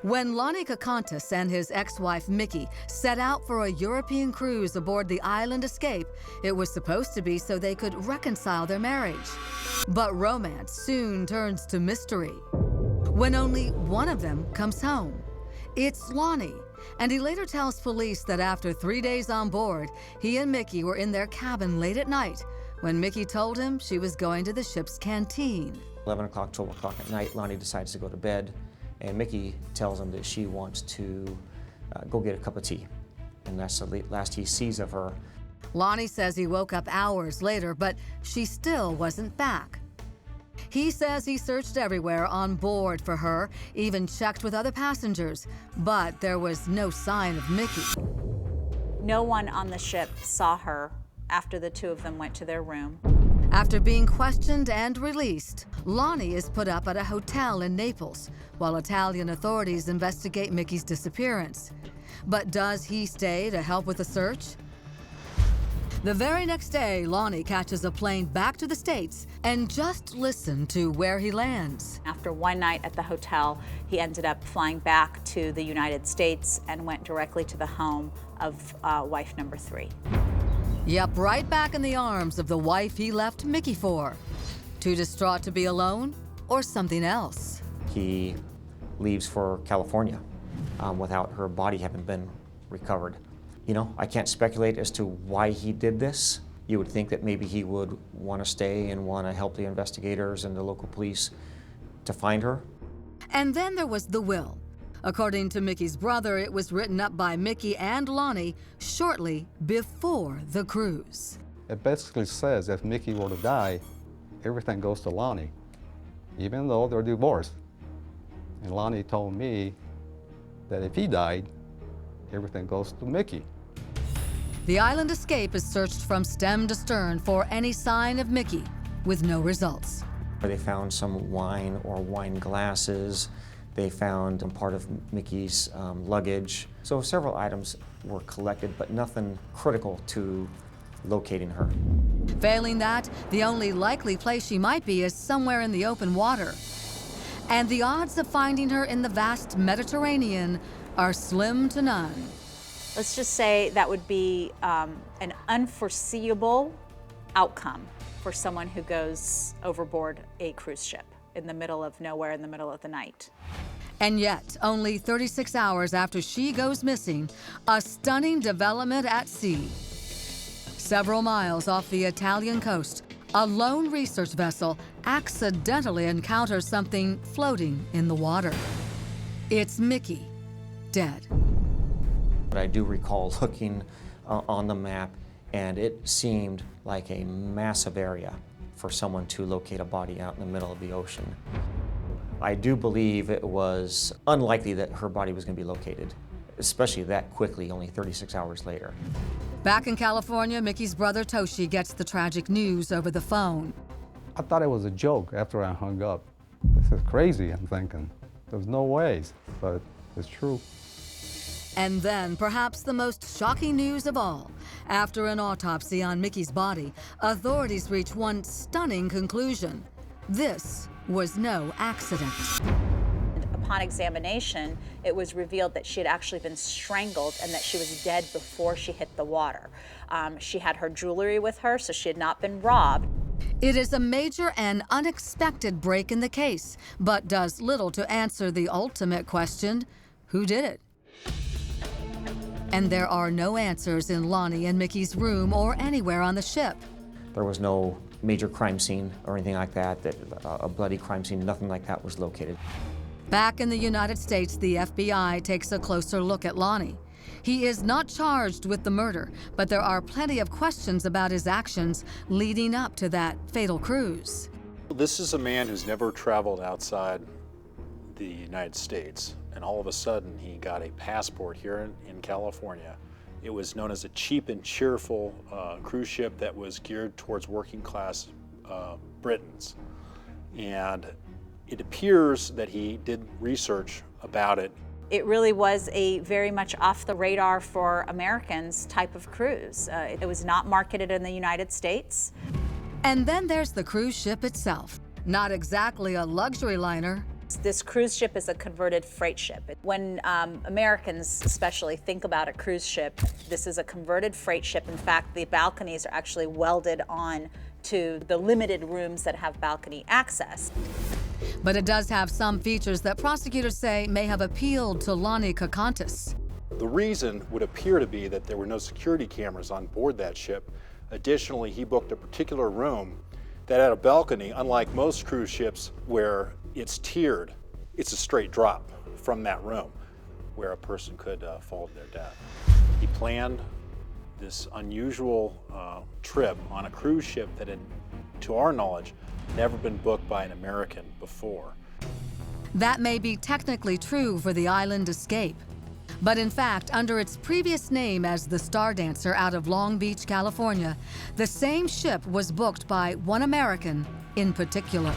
When Lonnie Kakantas and his ex-wife Micki set out for a European cruise aboard the Island Escape, it was supposed to be so they could reconcile their marriage. But romance soon turns to mystery when only one of them comes home. It's Lonnie, and he later tells police that after 3 days on board, he and Micki were in their cabin late at night when Micki told him she was going to the ship's canteen. 11 o'clock, 12 o'clock at night, Lonnie decides to go to bed, and Micki tells him that she wants to go get a cup of tea. And that's the last he sees of her. Lonnie says he woke up hours later, but she still wasn't back. He says he searched everywhere on board for her, even checked with other passengers, but there was no sign of Micki. No one on the ship saw her after the two of them went to their room. After being questioned and released, Lonnie is put up at a hotel in Naples while Italian authorities investigate Micki's disappearance. But does he stay to help with the search? The very next day, Lonnie catches a plane back to the States, and just listen to where he lands. After one night at the hotel, he ended up flying back to the United States and went directly to the home of wife number 3. Yep, right back in the arms of the wife he left Micki for. Too distraught to be alone, or something else? He leaves for California without her body having been recovered. You know, I can't speculate as to why he did this. You would think that maybe he would want to stay and want to help the investigators and the local police to find her. And then there was the will. According to Micki's brother, it was written up by Micki and Lonnie shortly before the cruise. It basically says if Micki were to die, everything goes to Lonnie, even though they're divorced. And Lonnie told me that if he died, everything goes to Micki. The Island Escape is searched from stem to stern for any sign of Micki, with no results. They found some wine or wine glasses. They found part of Micki's luggage. So several items were collected, but nothing critical to locating her. Failing that, the only likely place she might be is somewhere in the open water. And the odds of finding her in the vast Mediterranean are slim to none. Let's just say that would be an unforeseeable outcome for someone who goes overboard a cruise ship in the middle of nowhere in the middle of the night. And yet, only 36 hours after she goes missing, a stunning development at sea. Several miles off the Italian coast, a lone research vessel accidentally encounters something floating in the water. It's Micki, dead. But I do recall looking on the map, and it seemed like a massive area for someone to locate a body out in the middle of the ocean. I do believe it was unlikely that her body was going to be located, especially that quickly, only 36 hours later. Back in California, Micki's brother Toshi gets the tragic news over the phone. I thought it was a joke after I hung up. This is crazy, I'm thinking. There's no ways, but it's true. And then, perhaps the most shocking news of all. After an autopsy on Micki's body, authorities reach one stunning conclusion. This was no accident. Upon examination, it was revealed that she had actually been strangled and that she was dead before she hit the water. She had her jewelry with her, so she had not been robbed. It is a major and unexpected break in the case, but does little to answer the ultimate question, who did it? And there are no answers in Lonnie and Micki's room or anywhere on the ship. There was no major crime scene or anything like that, a bloody crime scene, nothing like that was located. Back in the United States, the FBI takes a closer look at Lonnie. He is not charged with the murder, but there are plenty of questions about his actions leading up to that fatal cruise. This is a man who's never traveled outside the United States, and all of a sudden he got a passport here in California. It was known as a cheap and cheerful cruise ship that was geared towards working class Britons. And it appears that he did research about it. It really was a very much off the radar for Americans type of cruise. It was not marketed in the United States. And then there's the cruise ship itself. Not exactly a luxury liner, This cruise ship is a converted freight ship. When Americans especially think about a cruise ship, this is a converted freight ship. In fact, the balconies are actually welded on to the limited rooms that have balcony access. But it does have some features that prosecutors say may have appealed to Lonnie Kakantis. The reason would appear to be that there were no security cameras on board that ship. Additionally, he booked a particular room that had a balcony, unlike most cruise ships where it's tiered. It's a straight drop from that room where a person could fall to their death. He planned this unusual trip on a cruise ship that had, to our knowledge, never been booked by an American before. That may be technically true for the island escape. But in fact, under its previous name as the Star Dancer out of Long Beach, California, the same ship was booked by one American in particular.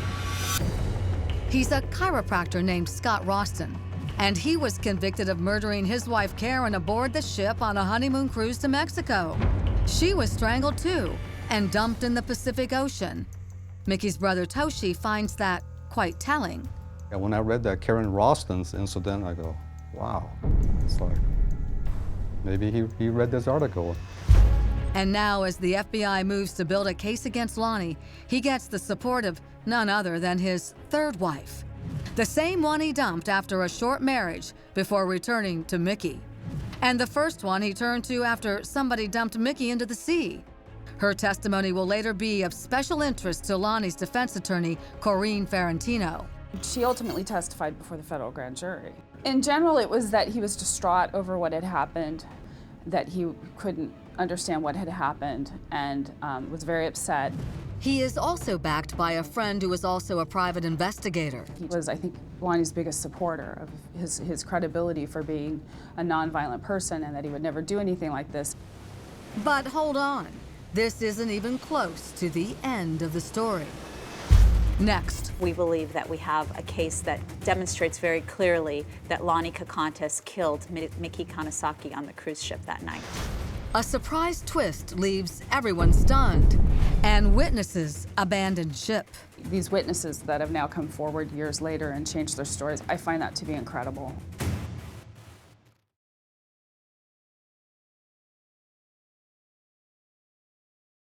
He's a chiropractor named Scott Roston, and he was convicted of murdering his wife Karen aboard the ship on a honeymoon cruise to Mexico. She was strangled too and dumped in the Pacific Ocean. Micki's brother Toshi finds that quite telling. And when I read that Karen Roston's incident, I go, wow. It's like, maybe he read this article. And now, as the FBI moves to build a case against Lonnie, he gets the support of none other than his third wife, the same one he dumped after a short marriage before returning to Micki, and the first one he turned to after somebody dumped Micki into the sea. Her testimony will later be of special interest to Lonnie's defense attorney, Corinne Ferrantino. She ultimately testified before the federal grand jury. In general, it was that he was distraught over what had happened, that he couldn't understand what had happened, and was very upset. He is also backed by a friend who is also a private investigator. He was, I think, Lonnie's biggest supporter of his credibility for being a nonviolent person and that he would never do anything like this. But hold on, this isn't even close to the end of the story. Next. We believe that we have a case that demonstrates very clearly that Lonnie Kakantis killed Micki Kanesaki on the cruise ship that night. A surprise twist leaves everyone stunned, and witnesses abandon ship. These witnesses that have now come forward years later and changed their stories, I find that to be incredible.